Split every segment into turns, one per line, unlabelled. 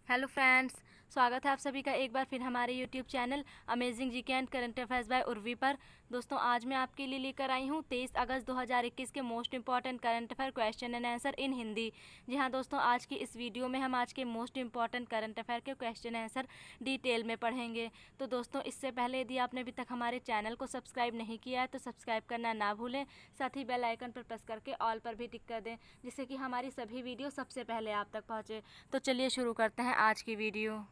Hello friends, स्वागत है आप सभी का एक बार फिर हमारे YouTube channel amazing GK and current affairs by Urvi पर। दोस्तों, आज मैं आपके लिए लेकर आई हूँ 23 अगस्त 2021 के most important current affair question and answer in Hindi. जी हाँ दोस्तों, आज की इस वीडियो में हम आज के मोस्ट इंपॉर्टेंट करंट अफेयर के क्वेश्चन आंसर डिटेल में पढ़ेंगे। तो दोस्तों, इससे पहले यदि आपने अभी तक हमारे चैनल को सब्सक्राइब नहीं किया है तो सब्सक्राइब करना ना भूलें। साथ ही बेल आइकन पर प्रेस करके ऑल पर भी टिक कर दें, जिससे कि हमारी सभी वीडियो सबसे पहले आप तक पहुँचे। तो चलिए शुरू करते हैं आज की वीडियो।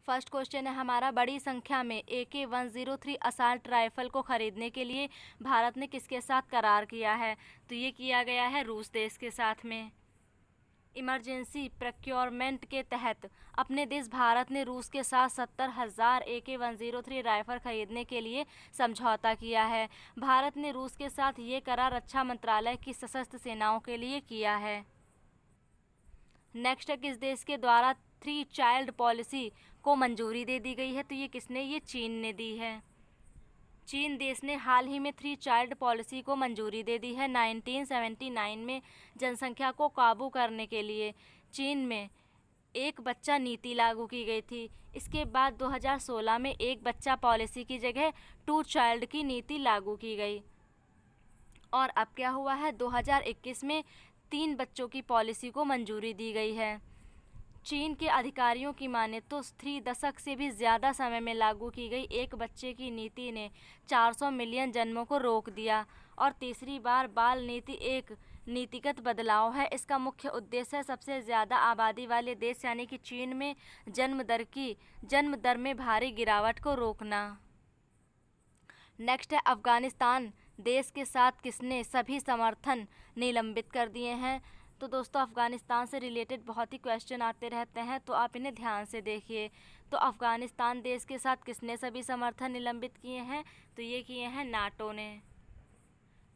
फर्स्ट क्वेश्चन है हमारा, बड़ी संख्या में AK-103 असॉल्ट राइफल को खरीदने के लिए भारत ने किसके साथ करार किया है? तो ये किया गया है रूस देश के साथ में। इमरजेंसी प्रोक्योरमेंट के तहत अपने देश भारत ने रूस के साथ 70,000 AK-103 राइफल खरीदने के लिए समझौता किया है। भारत ने रूस के साथ ये करार रक्षा मंत्रालय की सशस्त्र सेनाओं के लिए किया है। नेक्स्ट है, किस देश के द्वारा 3 चाइल्ड पॉलिसी को मंजूरी दे दी गई है? तो ये किसने? ये चीन ने दी है। चीन देश ने हाल ही में 3 चाइल्ड पॉलिसी को मंजूरी दे दी है। 1979 में जनसंख्या को काबू करने के लिए चीन में एक बच्चा नीति लागू की गई थी। इसके बाद 2016 में एक बच्चा पॉलिसी की जगह 2 चाइल्ड की नीति लागू की गई। और अब क्या हुआ है, 2021 में 3 बच्चों की पॉलिसी को मंजूरी दी गई है। चीन के अधिकारियों की माने तो 3 दशक से भी ज़्यादा समय में लागू की गई एक बच्चे की नीति ने 400 मिलियन जन्मों को रोक दिया। और तीसरी बार बाल नीति एक नीतिगत बदलाव है। इसका मुख्य उद्देश्य है सबसे ज़्यादा आबादी वाले देश यानी कि चीन में जन्म दर में भारी गिरावट को रोकना। नेक्स्ट है, अफ़गानिस्तान देश के साथ किसने सभी समर्थन निलंबित कर दिए हैं? तो दोस्तों, अफ़गानिस्तान से रिलेटेड बहुत ही क्वेश्चन आते रहते हैं, तो आप इन्हें ध्यान से देखिए। तो अफ़गानिस्तान देश के साथ किसने सभी समर्थन निलंबित किए हैं? तो ये किए हैं नाटो ने।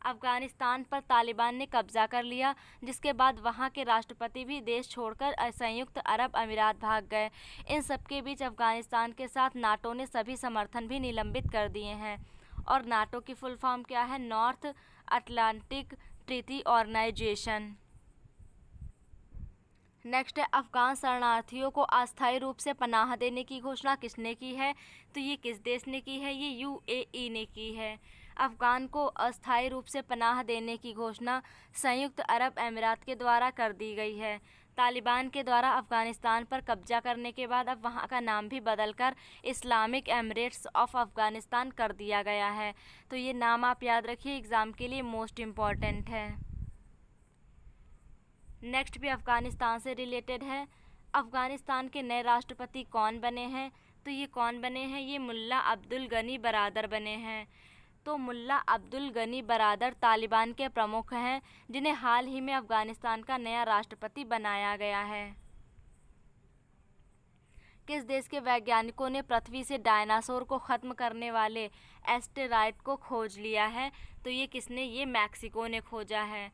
अफ़गानिस्तान पर तालिबान ने कब्जा कर लिया, जिसके बाद वहां के राष्ट्रपति भी देश छोड़कर संयुक्त अरब अमीरात भाग गए। इन सबके बीच अफ़गानिस्तान के साथ नाटो ने सभी समर्थन भी निलंबित कर दिए हैं। और नाटो की फुल फॉर्म क्या है? North Atlantic Treaty Organization. Next है, अफगान शरणार्थियों को अस्थायी रूप से पनाह देने की घोषणा किसने की है? तो ये किस देश ने की है? ये UAE ने की है। अफगान को अस्थायी रूप से पनाह देने की घोषणा संयुक्त अरब अमीरात के द्वारा कर दी गई है। तालिबान के द्वारा अफ़गानिस्तान पर कब्जा करने के बाद अब वहाँ का नाम भी बदलकर इस्लामिक एमिरेट्स ऑफ अफ़गानिस्तान कर दिया गया है। तो ये नाम आप याद रखिए, एग्ज़ाम के लिए मोस्ट इम्पॉर्टेंट है। नेक्स्ट भी अफ़गानिस्तान से रिलेटेड है। अफ़गानिस्तान के नए राष्ट्रपति कौन बने हैं? तो ये कौन बने हैं? ये मुल्ला अब्दुल गनी बरादर बने हैं। तो मुल्ला अब्दुल गनी बरादर तालिबान के प्रमुख हैं, जिन्हें हाल ही में अफ़गानिस्तान का नया राष्ट्रपति बनाया गया है। किस देश के वैज्ञानिकों ने पृथ्वी से डायनासोर को ख़त्म करने वाले एस्टेरॉयड को खोज लिया है? तो ये किसने? ये मैक्सिको ने खोजा है।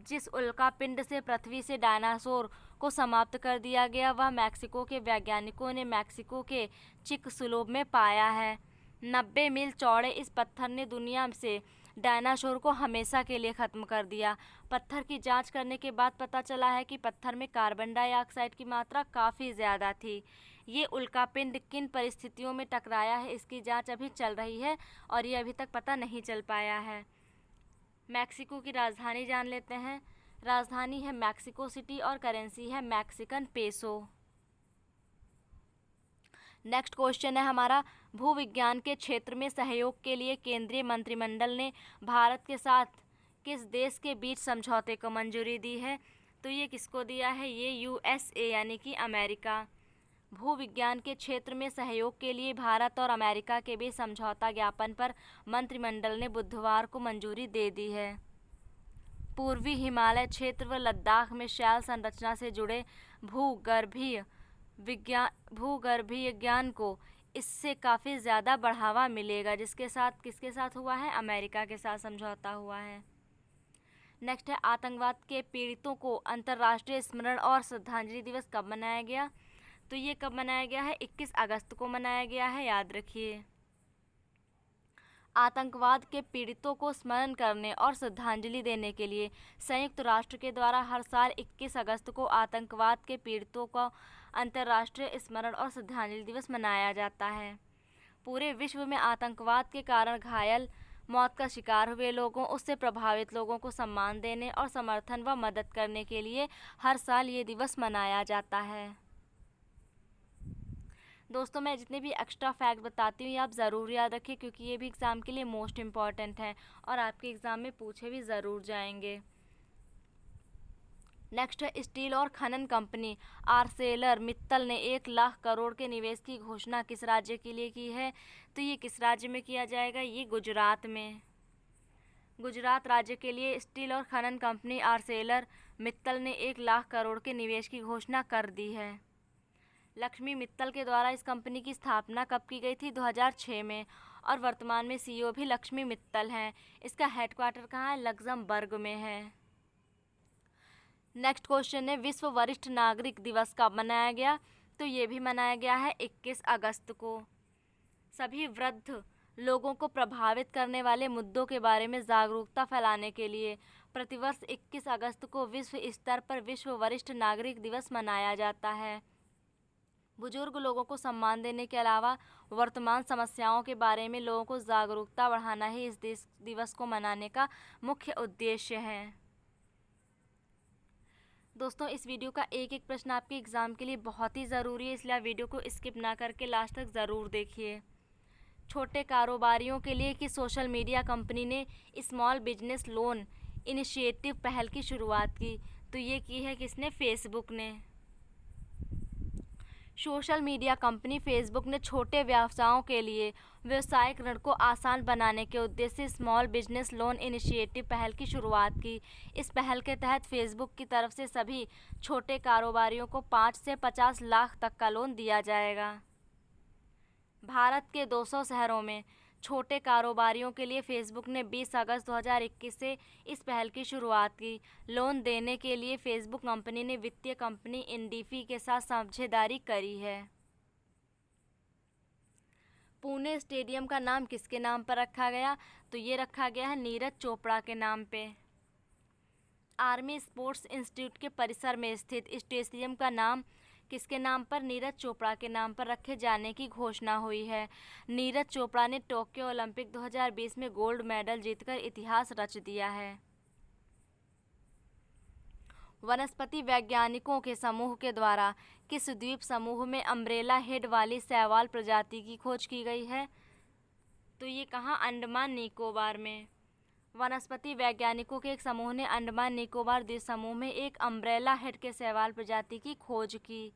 जिस उल्का पिंड से पृथ्वी से डायनासोर को समाप्त कर दिया गया, वह मैक्सिको के वैज्ञानिकों ने मैक्सिको के चिकसुलोब में पाया है। 90 मील चौड़े इस पत्थर ने दुनिया से डायनासोर को हमेशा के लिए ख़त्म कर दिया। पत्थर की जांच करने के बाद पता चला है कि पत्थर में कार्बन डाइऑक्साइड की मात्रा काफ़ी ज़्यादा थी। ये उल्कापिंड किन परिस्थितियों में टकराया है, इसकी जांच अभी चल रही है और ये अभी तक पता नहीं चल पाया है। मैक्सिको की राजधानी जान लेते हैं। राजधानी है मैक्सिको सिटी और करेंसी है मैक्सिकन पेसो। नेक्स्ट क्वेश्चन है हमारा, भूविज्ञान के क्षेत्र में सहयोग के लिए केंद्रीय मंत्रिमंडल ने भारत के साथ किस देश के बीच समझौते को मंजूरी दी है? तो ये किसको दिया है? ये USA यानी कि अमेरिका। भूविज्ञान के क्षेत्र में सहयोग के लिए भारत और अमेरिका के बीच समझौता ज्ञापन पर मंत्रिमंडल ने बुधवार को मंजूरी दे दी है। पूर्वी हिमालय क्षेत्र व लद्दाख में शैल संरचना से जुड़े भूगर्भीय ज्ञान को इससे काफ़ी ज़्यादा बढ़ावा मिलेगा, जिसके साथ किसके साथ हुआ है? अमेरिका के साथ समझौता हुआ है। नेक्स्ट है, आतंकवाद के पीड़ितों को अंतर्राष्ट्रीय स्मरण और श्रद्धांजलि दिवस कब मनाया गया? तो ये कब मनाया गया है? 21 अगस्त को मनाया गया है, याद रखिए। आतंकवाद के पीड़ितों को स्मरण करने और श्रद्धांजलि देने के लिए संयुक्त राष्ट्र के द्वारा हर साल 21 अगस्त को आतंकवाद के पीड़ितों का अंतर्राष्ट्रीय स्मरण और श्रद्धांजलि दिवस मनाया जाता है। पूरे विश्व में आतंकवाद के कारण घायल, मौत का शिकार हुए लोगों, उससे प्रभावित लोगों को सम्मान देने और समर्थन व मदद करने के लिए हर साल ये दिवस मनाया जाता है। दोस्तों, मैं जितने भी एक्स्ट्रा फैक्ट बताती हूँ ये आप ज़रूर याद रखिए, क्योंकि ये भी एग्ज़ाम के लिए मोस्ट इम्पॉर्टेंट है और आपके एग्ज़ाम में पूछे भी ज़रूर जाएंगे। नेक्स्ट है, स्टील और खनन कंपनी आर्सेलर मित्तल ने 1 लाख करोड़ के निवेश की घोषणा किस राज्य के लिए की है? तो ये किस राज्य में किया जाएगा? ये गुजरात में। गुजरात राज्य के लिए स्टील और खनन कंपनी आर्सेलर मित्तल ने 1 लाख करोड़ के निवेश की घोषणा कर दी है। लक्ष्मी मित्तल के द्वारा इस कंपनी की स्थापना कब की गई थी? 2006 में, और वर्तमान में सीईओ भी लक्ष्मी मित्तल हैं। इसका हेडक्वार्टर कहाँ है? लक्जमबर्ग में है। नेक्स्ट क्वेश्चन है, विश्व वरिष्ठ नागरिक दिवस कब मनाया गया? तो ये भी मनाया गया है 21 अगस्त को। सभी वृद्ध लोगों को प्रभावित करने वाले मुद्दों के बारे में जागरूकता फैलाने के लिए प्रतिवर्ष 21 अगस्त को विश्व स्तर पर विश्व वरिष्ठ नागरिक दिवस मनाया जाता है। बुजुर्ग लोगों को सम्मान देने के अलावा वर्तमान समस्याओं के बारे में लोगों को जागरूकता बढ़ाना ही इस दिवस को मनाने का मुख्य उद्देश्य है। दोस्तों, इस वीडियो का एक एक प्रश्न आपके एग्ज़ाम के लिए बहुत ही ज़रूरी है, इसलिए आप वीडियो को स्किप ना करके लास्ट तक ज़रूर देखिए। छोटे कारोबारियों के लिए कि सोशल मीडिया कंपनी ने स्मॉल बिजनेस लोन इनिशिएटिव पहल की शुरुआत की? तो ये की है किसने? फेसबुक ने। सोशल मीडिया कंपनी फेसबुक ने छोटे व्यवसायों के लिए व्यावसायिक ऋण को आसान बनाने के उद्देश्य से स्मॉल बिजनेस लोन इनिशिएटिव पहल की शुरुआत की। इस पहल के तहत फेसबुक की तरफ से सभी छोटे कारोबारियों को 5 से 50 लाख तक का लोन दिया जाएगा। भारत के 200 शहरों में छोटे कारोबारियों के लिए फेसबुक ने 20 अगस्त 2021 से इस पहल की शुरुआत की। लोन देने के लिए फेसबुक कंपनी ने वित्तीय कंपनी इंडिफी के साथ साझेदारी करी है। पुणे स्टेडियम का नाम किसके नाम पर रखा गया? तो ये रखा गया है नीरज चोपड़ा के नाम पे। आर्मी स्पोर्ट्स इंस्टीट्यूट के परिसर में स्थित स्टेडियम का नाम किसके नाम पर? नीरज चोपड़ा के नाम पर रखे जाने की घोषणा हुई है। नीरज चोपड़ा ने टोक्यो ओलंपिक 2020 में गोल्ड मेडल जीतकर इतिहास रच दिया है। वनस्पति वैज्ञानिकों के समूह के द्वारा किस द्वीप समूह में अम्ब्रेला हेड वाली शैवाल प्रजाति की खोज की गई है? तो ये कहाँ? अंडमान निकोबार में। वनस्पति वैज्ञानिकों के एक समूह ने अंडमान निकोबार द्वीप समूह में एक अम्ब्रेला हेड के शैवाल प्रजाति की खोज की,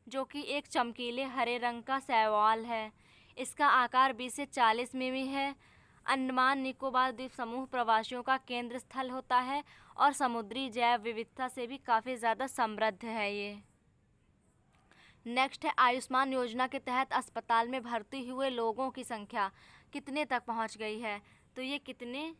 जो कि एक चमकीले हरे रंग का शैवाल है। इसका आकार 20 से 40 मिमी है। अंडमान निकोबार द्वीप समूह प्रवासियों का केंद्र स्थल होता है और समुद्री जैव विविधता से भी काफ़ी ज़्यादा समृद्ध है ये। नेक्स्ट है, आयुष्मान योजना के तहत अस्पताल में भर्ती हुए लोगों की संख्या कितने तक पहुंच गई है? तो ये कितने?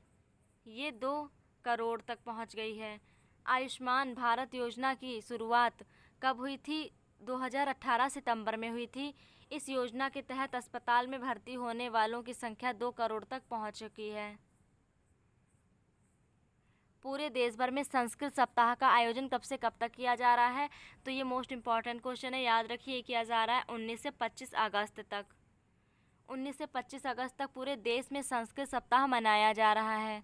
ये 2 करोड़ तक पहुंच गई है। आयुष्मान भारत योजना की शुरुआत कब हुई थी? 2018 सितंबर में हुई थी। इस योजना के तहत अस्पताल में भर्ती होने वालों की संख्या 2 करोड़ तक पहुंच चुकी है। पूरे देश भर में संस्कृत सप्ताह का आयोजन कब से कब तक किया जा रहा है? तो ये मोस्ट इम्पॉर्टेंट क्वेश्चन है, याद रखिए। किया जा रहा है 19 से 25 अगस्त तक। 19 से 25 अगस्त तक पूरे देश में संस्कृत सप्ताह मनाया जा रहा है,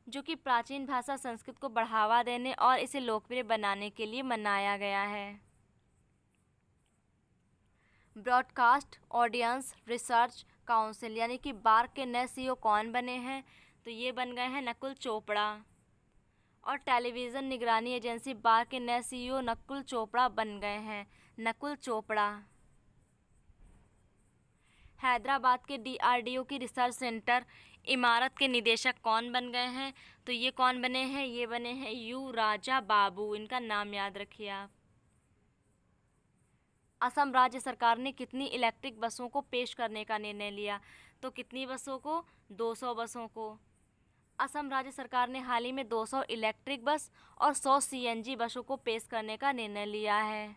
जो कि प्राचीन भाषा संस्कृत को बढ़ावा देने और इसे लोकप्रिय बनाने के लिए मनाया गया है। ब्रॉडकास्ट ऑडियंस रिसर्च काउंसिल यानी कि बार्क के नए सीईओ कौन बने हैं? तो ये बन गए हैं नकुल चोपड़ा। और टेलीविज़न निगरानी एजेंसी बार्क के नए सीईओ नकुल चोपड़ा बन गए हैं। नकुल चोपड़ा। हैदराबाद के DRDO की रिसर्च सेंटर इमारत के निदेशक कौन बन गए हैं? तो ये कौन बने हैं? ये बने हैं यू राजा बाबू। इनका नाम याद रखिए आप। असम राज्य सरकार ने कितनी इलेक्ट्रिक बसों को पेश करने का निर्णय लिया? तो कितनी बसों को? 200 बसों को। असम राज्य सरकार ने हाल ही में 200 इलेक्ट्रिक बस और 100 CNG बसों को पेश करने का निर्णय लिया है।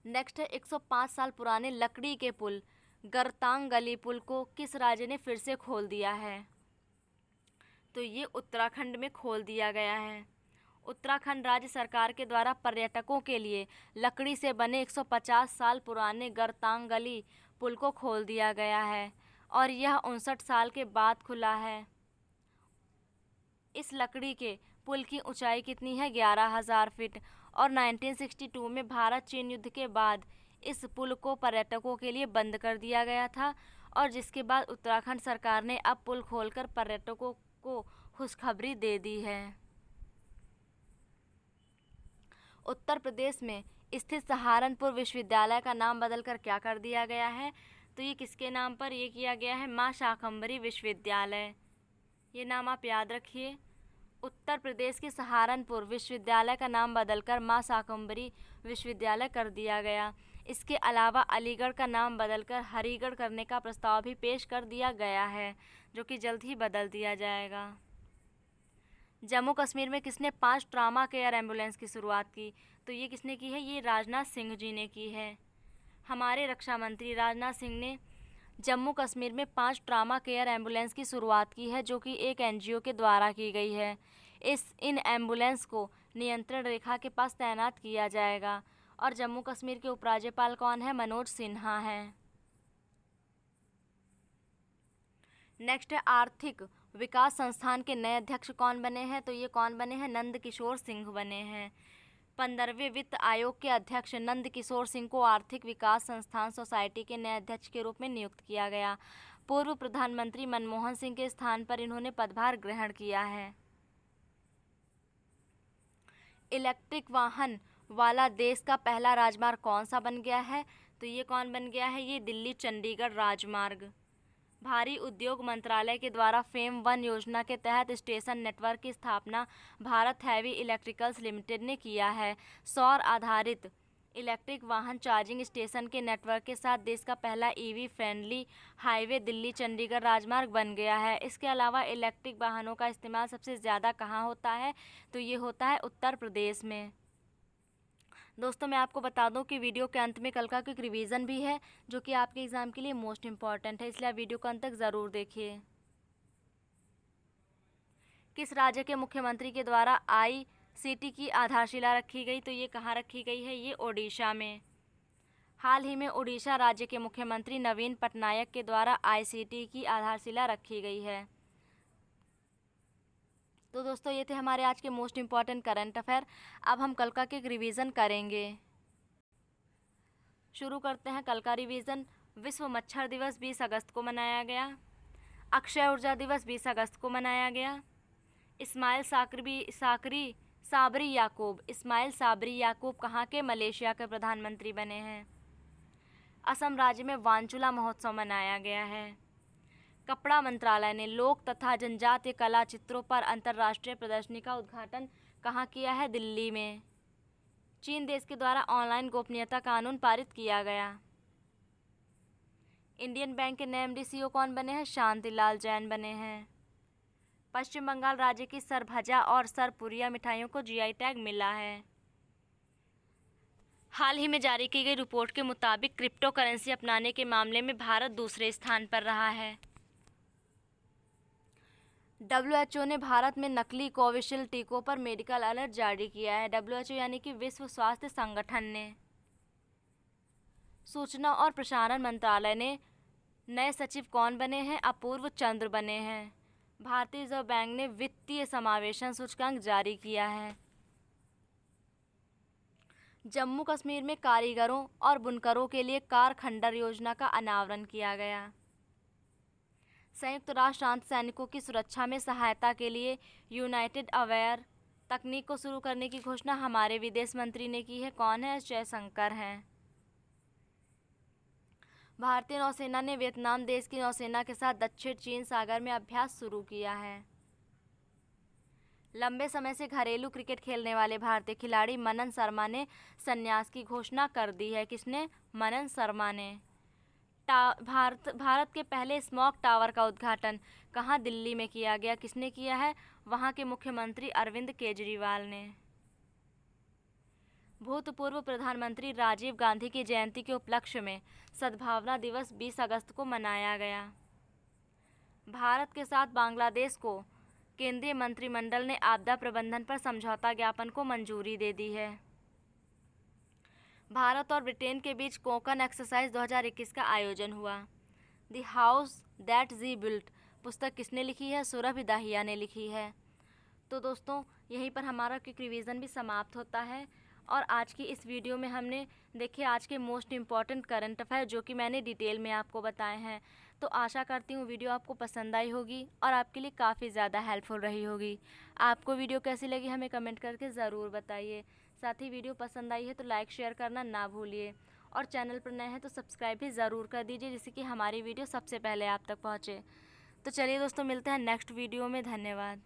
नेक्स्ट है, 105 साल पुराने लकड़ी के पुल गरतांगली पुल को किस राज्य ने फिर से खोल दिया है? तो ये उत्तराखंड में खोल दिया गया है। उत्तराखंड राज्य सरकार के द्वारा पर्यटकों के लिए लकड़ी से बने 150 साल पुराने गरतांगली पुल को खोल दिया गया है और यह 59 साल के बाद खुला है। इस लकड़ी के पुल की ऊंचाई कितनी है? 11,000 फीट। और 1962 में भारत चीन युद्ध के बाद इस पुल को पर्यटकों के लिए बंद कर दिया गया था और जिसके बाद उत्तराखंड सरकार ने अब पुल खोलकर पर्यटकों को खुशखबरी दे दी है। उत्तर प्रदेश में स्थित सहारनपुर विश्वविद्यालय का नाम बदलकर क्या कर दिया गया है? तो ये किसके नाम पर ये किया गया है? माँ शाकंभरी विश्वविद्यालय। ये नाम आप याद रखिए। उत्तर प्रदेश के सहारनपुर विश्वविद्यालय का नाम बदलकर माँ शाकंभरी विश्वविद्यालय कर दिया गया। इसके अलावा अलीगढ़ का नाम बदलकर हरिगढ़ करने का प्रस्ताव भी पेश कर दिया गया है, जो कि जल्द ही बदल दिया जाएगा। जम्मू कश्मीर में किसने 5 ट्रामा केयर एम्बुलेंस की शुरुआत की? तो ये किसने की है? ये राजनाथ सिंह जी ने की है। हमारे रक्षा मंत्री राजनाथ सिंह ने जम्मू कश्मीर में 5 ट्रामा केयर एम्बुलेंस की शुरुआत की है, जो कि एक एनजीओ के द्वारा की गई है। इन एम्बुलेंस को नियंत्रण रेखा के पास तैनात किया जाएगा। और जम्मू कश्मीर के उपराज्यपाल कौन है? मनोज सिन्हा हैं। नेक्स्ट है आर्थिक विकास संस्थान के नए अध्यक्ष कौन बने हैं? तो ये कौन बने हैं? नंद किशोर सिंह बने हैं। 15वें वित्त आयोग के अध्यक्ष नंद किशोर सिंह को आर्थिक विकास संस्थान सोसाइटी के नए अध्यक्ष के रूप में नियुक्त किया गया। पूर्व प्रधानमंत्री मनमोहन सिंह के स्थान पर इन्होंने पदभार ग्रहण किया है। इलेक्ट्रिक वाहन वाला देश का पहला राजमार्ग कौन सा बन गया है? तो ये कौन बन गया है? ये दिल्ली चंडीगढ़ राजमार्ग। भारी उद्योग मंत्रालय के द्वारा फेम 1 योजना के तहत स्टेशन नेटवर्क की स्थापना भारत हैवी इलेक्ट्रिकल्स लिमिटेड ने किया है। सौर आधारित इलेक्ट्रिक वाहन चार्जिंग स्टेशन के नेटवर्क के साथ देश का पहला EV friendly highway Delhi Chandigarh राजमार्ग बन गया है। इसके अलावा इलेक्ट्रिक वाहनों का इस्तेमाल सबसे ज़्यादा कहाँ होता है? तो ये होता है उत्तर प्रदेश में। दोस्तों मैं आपको बता दूं कि वीडियो के अंत में कल का क्विक रिवीजन भी है, जो कि आपके एग्ज़ाम के लिए मोस्ट इम्पॉर्टेंट है, इसलिए आप वीडियो को अंत तक ज़रूर देखिए। किस राज्य के मुख्यमंत्री के द्वारा ICT की आधारशिला रखी गई? तो ये कहाँ रखी गई है? ये ओडिशा में। हाल ही में उड़ीसा राज्य के मुख्यमंत्री नवीन पटनायक के द्वारा ICT की आधारशिला रखी गई है। तो दोस्तों ये थे हमारे आज के मोस्ट इम्पॉर्टेंट करंट अफेयर। अब हम कल का एक रिवीजन करेंगे। शुरू करते हैं कल का रिवीजन। विश्व मच्छर दिवस 20 अगस्त को मनाया गया। अक्षय ऊर्जा दिवस 20 अगस्त को मनाया गया। इस्माइल साबरी याकूब कहाँ के? मलेशिया के प्रधानमंत्री बने हैं। असम राज्य में वांचुला महोत्सव मनाया गया है। कपड़ा मंत्रालय ने लोक तथा जनजातीय कला चित्रों पर अंतर्राष्ट्रीय प्रदर्शनी का उद्घाटन कहाँ किया है? दिल्ली में। चीन देश के द्वारा ऑनलाइन गोपनीयता कानून पारित किया गया। इंडियन बैंक के नए MD CEO कौन बने हैं? शांतिलाल जैन बने हैं। पश्चिम बंगाल राज्य की सरभजा और सरपुरिया मिठाइयों को GI टैग मिला है। हाल ही में जारी की गई रिपोर्ट के मुताबिक क्रिप्टो करेंसी अपनाने के मामले में भारत दूसरे स्थान पर रहा है। WHO ने भारत में नकली कोविशील्ड टीकों पर मेडिकल अलर्ट जारी किया है। WHO यानी कि विश्व स्वास्थ्य संगठन ने। सूचना और प्रसारण मंत्रालय ने नए सचिव कौन बने हैं? अपूर्व चंद्र बने हैं। भारतीय रिजर्व बैंक ने वित्तीय समावेशन सूचकांक जारी किया है। जम्मू कश्मीर में कारीगरों और बुनकरों के लिए कार खंडर योजना का अनावरण किया गया। संयुक्त राष्ट्र शांत सैनिकों की सुरक्षा में सहायता के लिए यूनाइटेड अवेयर तकनीक को शुरू करने की घोषणा हमारे विदेश मंत्री ने की है। कौन है? जयशंकर हैं। भारतीय नौसेना ने वियतनाम देश की नौसेना के साथ दक्षिण चीन सागर में अभ्यास शुरू किया है। लंबे समय से घरेलू क्रिकेट खेलने वाले भारतीय खिलाड़ी मनन शर्मा ने संन्यास की घोषणा कर दी है। किसने? मनन शर्मा ने। भारत के पहले स्मॉग टावर का उद्घाटन कहाँ? दिल्ली में किया गया। किसने किया है? वहाँ के मुख्यमंत्री अरविंद केजरीवाल ने। भूतपूर्व प्रधानमंत्री राजीव गांधी की जयंती के उपलक्ष्य में सद्भावना दिवस 20 अगस्त को मनाया गया। भारत के साथ बांग्लादेश को केंद्रीय मंत्रिमंडल ने आपदा प्रबंधन पर समझौता ज्ञापन को मंजूरी दे दी है। भारत और ब्रिटेन के बीच कोंकण एक्सरसाइज 2021 का आयोजन हुआ। The house that Ji built पुस्तक किसने लिखी है? सुरभि दाहिया ने लिखी है। तो दोस्तों यहीं पर हमारा क्विक रिवीजन भी समाप्त होता है और आज की इस वीडियो में हमने देखिए आज के मोस्ट इम्पॉर्टेंट करंट अफेयर जो कि मैंने डिटेल में आपको बताए हैं। तो आशा करती हूँ वीडियो आपको पसंद आई होगी और आपके लिए काफ़ी ज़्यादा हेल्पफुल रही होगी। आपको वीडियो कैसी लगी हमें कमेंट करके ज़रूर बताइए। साथ ही वीडियो पसंद आई है तो लाइक शेयर करना ना भूलिए और चैनल पर नए हैं तो सब्सक्राइब भी ज़रूर कर दीजिए जिससे कि हमारी वीडियो सबसे पहले आप तक पहुँचे। तो चलिए दोस्तों मिलते हैं नेक्स्ट वीडियो में। धन्यवाद।